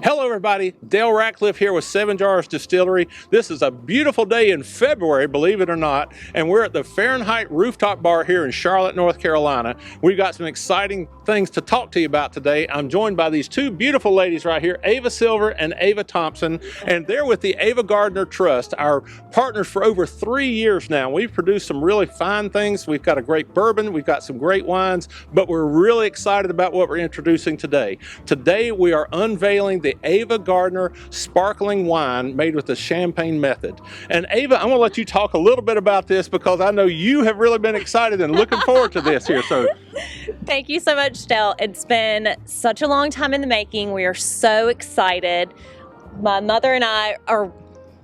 Hello everybody, Dale Ratcliffe here with 7 Jars Distillery. This is a beautiful day in February, believe it or not, and we're at the Fahrenheit Rooftop Bar here in Charlotte, North Carolina. We've got some exciting things to talk to you about today. I'm joined by these two beautiful ladies right here, Ava Silver and Ava Thompson, and they're with the Ava Gardner Trust, our partners for over 3 years now. We've produced some really fine things. We've got a great bourbon, we've got some great wines, but we're really excited about what we're introducing today. Today we are unveiling the Ava Gardner sparkling wine made with the champagne method. And Ava, I'm going to let you talk a little bit about this because I know you have really been excited and looking forward to this here. So, thank you so much, Del. It's been such a long time in the making. We are so excited. My mother and I are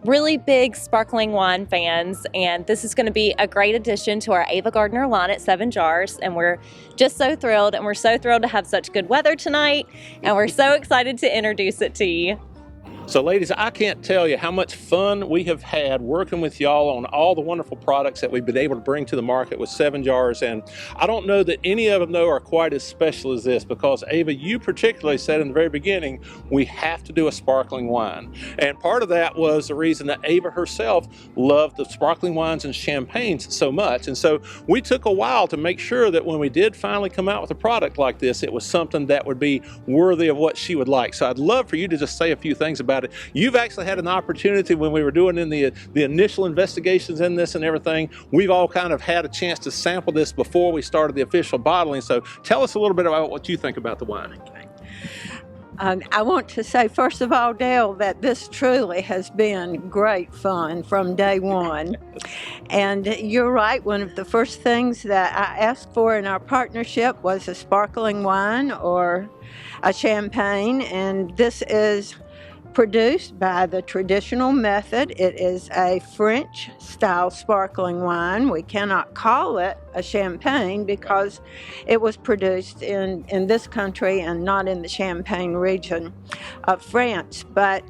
really big sparkling wine fans, and this is going to be a great addition to our Ava Gardner line at 7 Jars, and we're just so thrilled, and we're so thrilled to have such good weather tonight, and we're so excited to introduce it to you. So ladies, I can't tell you how much fun we have had working with y'all on all the wonderful products that we've been able to bring to the market with 7 Jars. And I don't know that any of them though are quite as special as this, because Ava, you particularly said in the very beginning, we have to do a sparkling wine. And part of that was the reason that Ava herself loved the sparkling wines and champagnes so much. And so we took a while to make sure that when we did finally come out with a product like this, it was something that would be worthy of what she would like. So I'd love for you to just say a few things about it. You've actually had an opportunity when we were doing in the initial investigations in this and everything. We've all kind of had a chance to sample this before we started the official bottling. So tell us a little bit about what you think about the wine. I want to say, first of all, Dale, that this truly has been great fun from day one. And you're right, one of the first things that I asked for in our partnership was a sparkling wine or a champagne, and this is produced by the traditional method. It is a French-style sparkling wine. We cannot call it a champagne because it was produced in this country and not in the Champagne region of France. But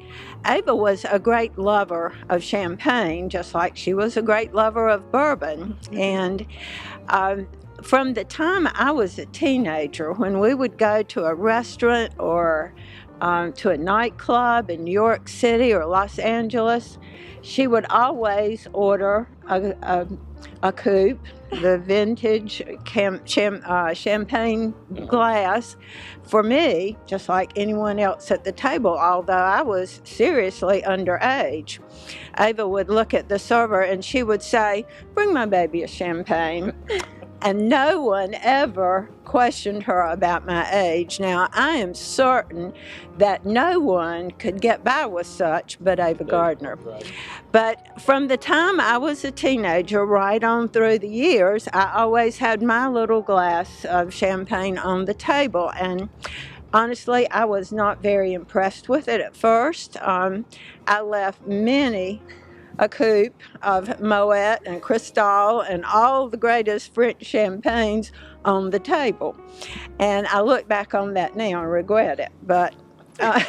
Ava was a great lover of champagne, just like she was a great lover of bourbon. And from the time I was a teenager, when we would go to a restaurant or to a nightclub in New York City or Los Angeles, she would always order a coupe, the vintage champagne glass, for me, just like anyone else at the table, although I was seriously underage. Ava would look at the server and she would say, "Bring my baby a champagne." And no one ever questioned her about my age. Now, I am certain that no one could get by with such but Ava Gardner. Right. But from the time I was a teenager right on through the years, I always had my little glass of champagne on the table. And honestly, I was not very impressed with it at first. I left many a coupe of Moet and Cristal and all the greatest French champagnes on the table. And I look back on that now and regret it. But I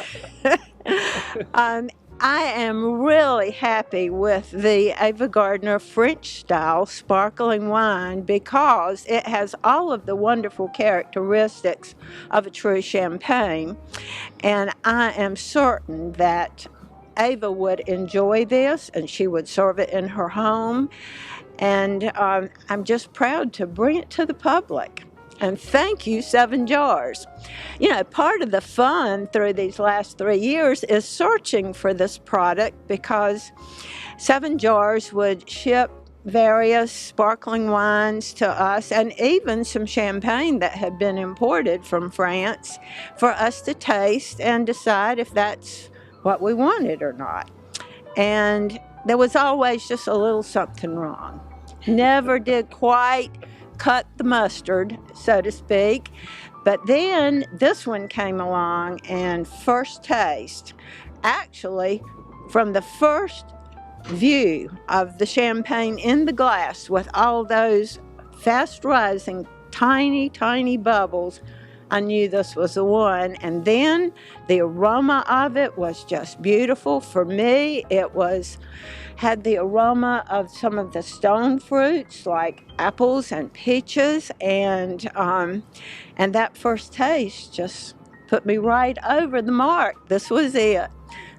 am really happy with the Ava Gardner French-style sparkling wine because it has all of the wonderful characteristics of a true champagne. And I am certain that Ava would enjoy this and she would serve it in her home. And I'm just proud to bring it to the public. And thank you, 7 Jars. You know, part of the fun through these last 3 years is searching for this product because 7 Jars would ship various sparkling wines to us and even some champagne that had been imported from France for us to taste and decide if that's what we wanted or not. And there was always just a little something wrong. Never did quite cut the mustard, so to speak. But then this one came along, and first taste, actually from the first view of the champagne in the glass with all those fast rising tiny, tiny bubbles, I knew this was the one. And then the aroma of it was just beautiful. For me, it had the aroma of some of the stone fruits like apples and peaches, and that first taste just put me right over the mark. This was it.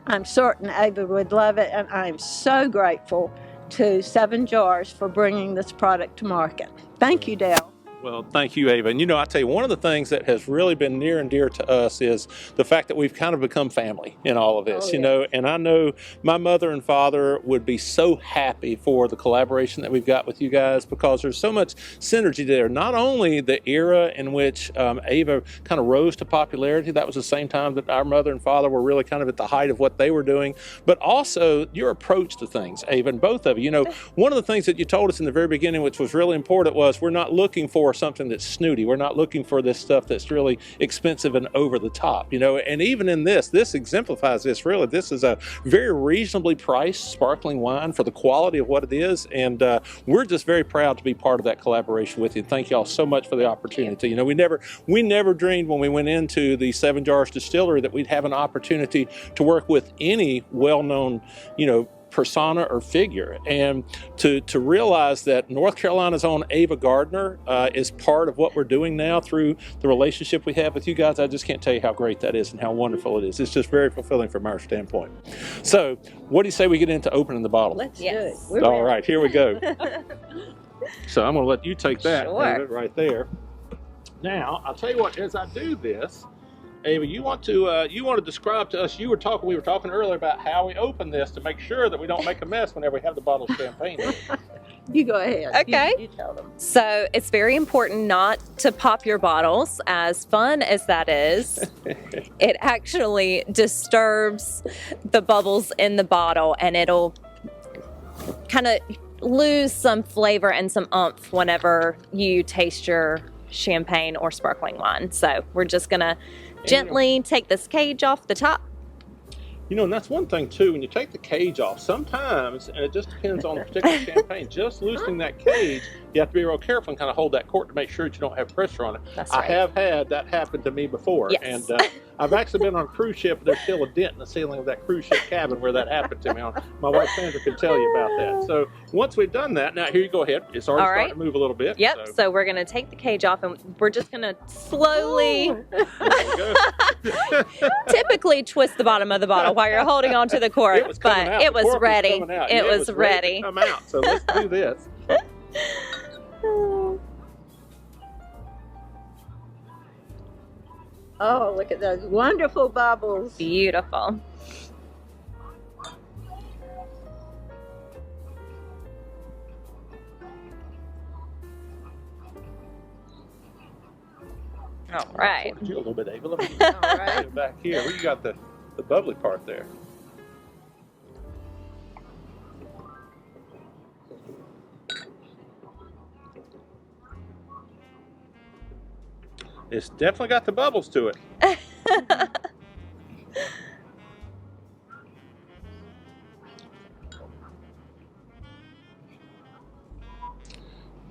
I'm certain Ava would love it, and I'm so grateful to 7 Jars for bringing this product to market. Thank you, Dale. Well, thank you, Ava. And I tell you, one of the things that has really been near and dear to us is the fact that we've kind of become family in all of this, and I know my mother and father would be so happy for the collaboration that we've got with you guys, because there's so much synergy there. Not only the era in which Ava kind of rose to popularity, that was the same time that our mother and father were really kind of at the height of what they were doing, but also your approach to things, Ava, and both of you. One of the things that you told us in the very beginning, which was really important, was we're not looking for something that's snooty. We're not looking for this stuff that's really expensive and over the top, and even in this exemplifies this. Really, this is a very reasonably priced sparkling wine for the quality of what it is, and we're just very proud to be part of that collaboration with you. Thank you all so much for the opportunity. We never dreamed when we went into the 7 Jars Distillery that we'd have an opportunity to work with any well-known, persona or figure, and to realize that North Carolina's own Ava Gardner is part of what we're doing now through the relationship we have with you guys. I just can't tell you how great that is and how wonderful it is. It's just very fulfilling from our standpoint. So what do you say we get into opening the bottle? Let's do it. All right, here we go. So I'm going to let you take that, Sure. Ava, right there. Now, I'll tell you what, as I do this, Ava, you want to describe to us, we were talking earlier about how we open this to make sure that we don't make a mess whenever we have the bottle of champagne in it. You go ahead. Okay. You tell them. So it's very important not to pop your bottles. As fun as that is, it actually disturbs the bubbles in the bottle, and it'll kind of lose some flavor and some oomph whenever you taste your champagne or sparkling wine. So we're just gonna gently take this cage off the top. And that's one thing too, when you take the cage off, sometimes, and it just depends on the particular champagne, just loosening that cage, you have to be real careful and kind of hold that cork to make sure that you don't have pressure on it. That's I right. have had that happen to me before. Yes. And I've actually been on a cruise ship, and there's still a dent in the ceiling of that cruise ship cabin where that happened to me. My wife Sandra can tell you about that. So once we've done that, now here you go ahead. It's already starting to move a little bit. Yep, so we're going to take the cage off, and we're just going to slowly, typically twist the bottom of the bottle while you're holding on to the cork, but it was ready. It was ready. To come out. So let's do this. Oh, look at those wonderful bubbles. Beautiful. All right. You a little bit, Ava. Let me All right. get back here. Where you got the bubbly part there? It's definitely got the bubbles to it.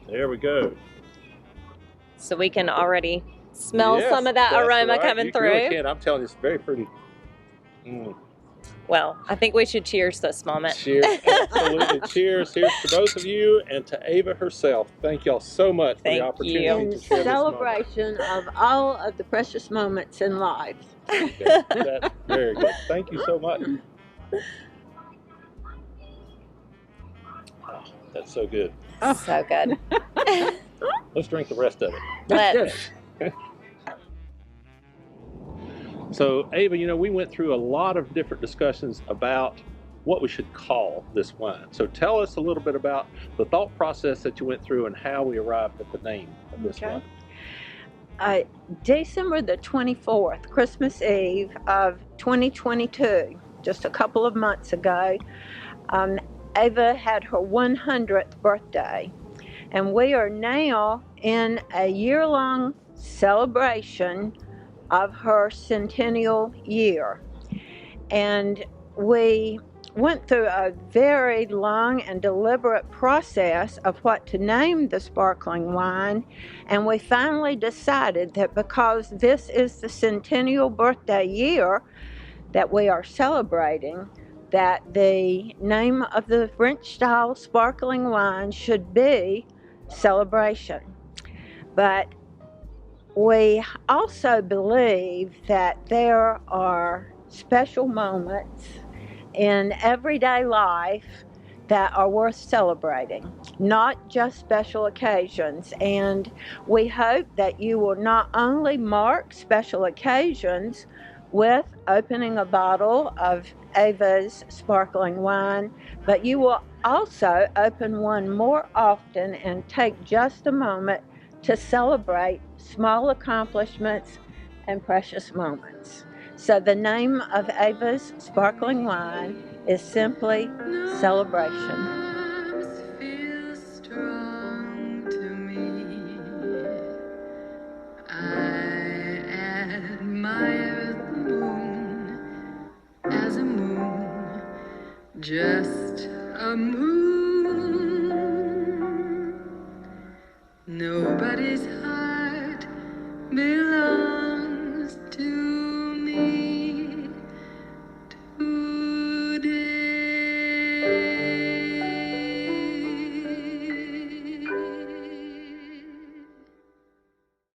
There we go. So we can already smell some of that that's aroma right. coming You through. really can. I'm telling you, it's very pretty. Well, I think we should cheers this moment. Cheers. Absolutely. Cheers. Here's to both of you and to Ava herself. Thank y'all so much for the Thank opportunity you. In to share celebration of all of the precious moments in life. this moment. Okay, that's very good. Thank you so much. Oh, that's so good. So good. Let's drink the rest of it. Let's. So, Ava, we went through a lot of different discussions about what we should call this wine. So tell us a little bit about the thought process that you went through and how we arrived at the name of this wine. December the 24th, Christmas Eve of 2022, just a couple of months ago, Ava had her 100th birthday. And we are now in a year-long celebration of her centennial year. And we went through a very long and deliberate process of what to name the sparkling wine, and we finally decided that because this is the centennial birthday year that we are celebrating, that the name of the French style sparkling wine should be Celebration. But We also believe that there are special moments in everyday life that are worth celebrating, not just special occasions. And we hope that you will not only mark special occasions with opening a bottle of Ava's sparkling wine, but you will also open one more often and take just a moment to celebrate small accomplishments and precious moments. So the name of Ava's sparkling wine is simply celebration. Arms feel strong to me. I admire the moon as a moon, just a moon. Nobody's heart belongs